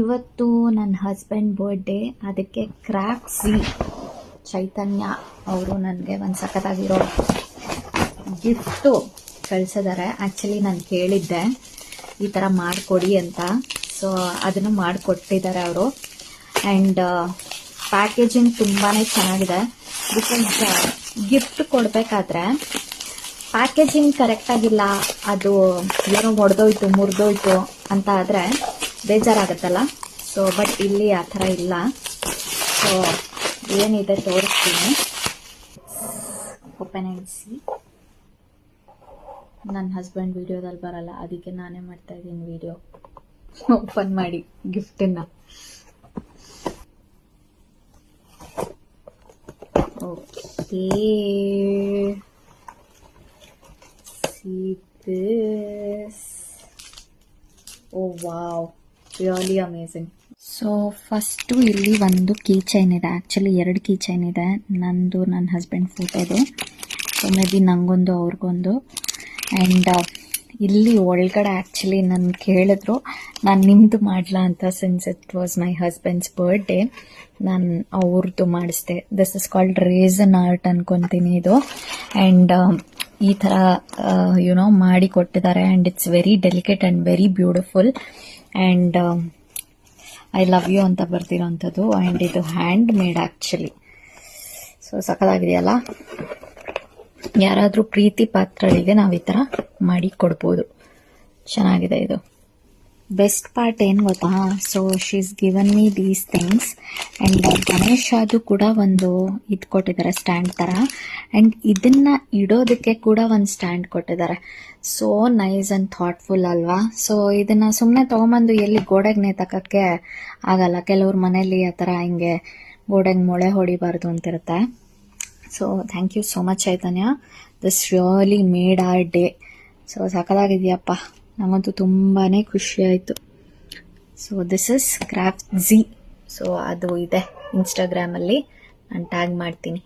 ಇವತ್ತು ನನ್ನ husband birthday, ಅದಕ್ಕೆ ಕ್ರಾಫ್ಟ್ ಝಿ ಚೈತನ್ಯ ಅವರು ನನಗೆ ಒಂದು ಸಖತ್ತಾಗಿರೋ ಗಿಫ್ಟು ಕಳಿಸಿದ್ದಾರೆ. ಆ್ಯಕ್ಚುಲಿ ನಾನು ಕೇಳಿದ್ದೆ ಈ ಥರ ಮಾಡಿಕೊಡಿ ಅಂತ, ಸೊ ಅದನ್ನು ಮಾಡಿಕೊಟ್ಟಿದ್ದಾರೆ ಅವರು. ಆ್ಯಂಡ್ ಪ್ಯಾಕೇಜಿಂಗ್ ತುಂಬಾ ಚೆನ್ನಾಗಿದೆ. ಬಿಕಾಸ್ ಗಿಫ್ಟ್ ಕೊಡಬೇಕಾದ್ರೆ ಪ್ಯಾಕೇಜಿಂಗ್ ಕರೆಕ್ಟಾಗಿಲ್ಲ, ಅದು ಏನೋ ಒಡೆದೋಯ್ತು ಮುರಿದೋಯ್ತು ಅಂತ ಆದರೆ ಬೇಜಾರಾಗುತ್ತಲ್ಲ. ಸೊ ಬಟ್ ಇಲ್ಲಿ ಆ ಥರ ಇಲ್ಲ. ಸೊ ಏನಿದೆ ತೋರಿಸ್ತೀನಿ. Open and see. ನನ್ನ ಹಸ್ಬೆಂಡ್ ವಿಡಿಯೋದಲ್ಲಿ ಬರಲ್ಲ, ಅದಕ್ಕೆ ನಾನೇ ಮಾಡ್ತಾ ಇದ್ದೀನಿ ವಿಡಿಯೋ. ಓಪನ್ ಮಾಡಿ ಗಿಫ್ಟನ್ನು. Okay, see this. Oh wow, really amazing. So first ಇಲ್ಲಿ ಒಂದು ಕೀ ಚೈನ್ ಇದೆ. ಆ್ಯಕ್ಚುಲಿ 2 ಕೀ ಚೈನ್ ಇದೆ, ನಂದು ನನ್ನ ಹಸ್ಬೆಂಡ್ ಫೋಟೋದು. ಸೊ ಮೇ ಬಿ ನನಗೊಂದು ಅವ್ರಿಗೊಂದು. ಆ್ಯಂಡ್ ಇಲ್ಲಿ ಒಳಗಡೆ ಆ್ಯಕ್ಚುಲಿ ನನ್ನ ಕೇಳಿದ್ರು ನಾನು ನಿಮ್ಮದು ಮಾಡಲಾ ಅಂತ. Since it was my husband's birthday, ನಾನು ಅವ್ರದ್ದು ಮಾಡಿಸ್ದೆ. This is called resin art ಅನ್ಕೊತೀನಿ ಇದು. ಆ್ಯಂಡ್ ಈ ಥರ ಯುನೋ ಮಾಡಿ ಕೊಟ್ಟಿದ್ದಾರೆ. And it's very delicate and very beautiful. And I love you ಅಂತ ಬರ್ತಿರೋಂಥದ್ದು. ಆ್ಯಂಡ್ ಇದು ಹ್ಯಾಂಡ್ ಮೇಡ್ ಆ್ಯಕ್ಚುಲಿ. ಸೊ ಸಖತ್ತಾಗಿದೆಯಲ್ಲ. ಯಾರಾದರೂ ಪ್ರೀತಿ ಪಾತ್ರರಿಗೆ ನಾವು ಈ ಥರ ಮಾಡಿ ಕೊಡ್ಬೋದು. ಚೆನ್ನಾಗಿದೆ ಇದು. ಬೆಸ್ಟ್ ಪಾರ್ಟ್ ಏನು ಗೊತ್ತಾ? So she's given me these things. And ಗಣೇಶದು ಕೂಡ ಒಂದು ಇದು ಕೊಟ್ಟಿದ್ದಾರೆ, ಸ್ಟ್ಯಾಂಡ್ ಥರ. ಆ್ಯಂಡ್ ಇದನ್ನು ಇಡೋದಕ್ಕೆ ಕೂಡ ಒಂದು ಸ್ಟ್ಯಾಂಡ್ ಕೊಟ್ಟಿದ್ದಾರೆ. ಸೋ ನೈಸ್ ಆ್ಯಂಡ್ ಥಾಟ್ಫುಲ್ ಅಲ್ವಾ? ಸೊ ಇದನ್ನು ಸುಮ್ಮನೆ ತೊಗೊಂಬಂದು ಎಲ್ಲಿ ಗೋಡೆಗೆ ನೇತಾಕಕ್ಕೆ ಆಗಲ್ಲ. ಕೆಲವ್ರ ಮನೇಲಿ ಆ ಥರ ಹಿಂಗೆ ಗೋಡೆಗೆ ಮೊಳೆ ಹೊಡಿಬಾರ್ದು ಅಂತಿರುತ್ತೆ. So thank you so much Chaitanya. This really made our day. So ಸಖತ್ತಾಗಿದೆಯಪ್ಪ, ನನಗಂತೂ ತುಂಬಾ ಖುಷಿ ಆಯಿತು. ಸೊ ದಿಸ್ ಇಸ್ ಕ್ರಾಫ್ಟ್ ಝಿ. ಸೊ ಅದು ಇದೆ ಇನ್ಸ್ಟಾಗ್ರಾಮಲ್ಲಿ, ನಾನು ಟ್ಯಾಗ್ ಮಾಡ್ತೀನಿ.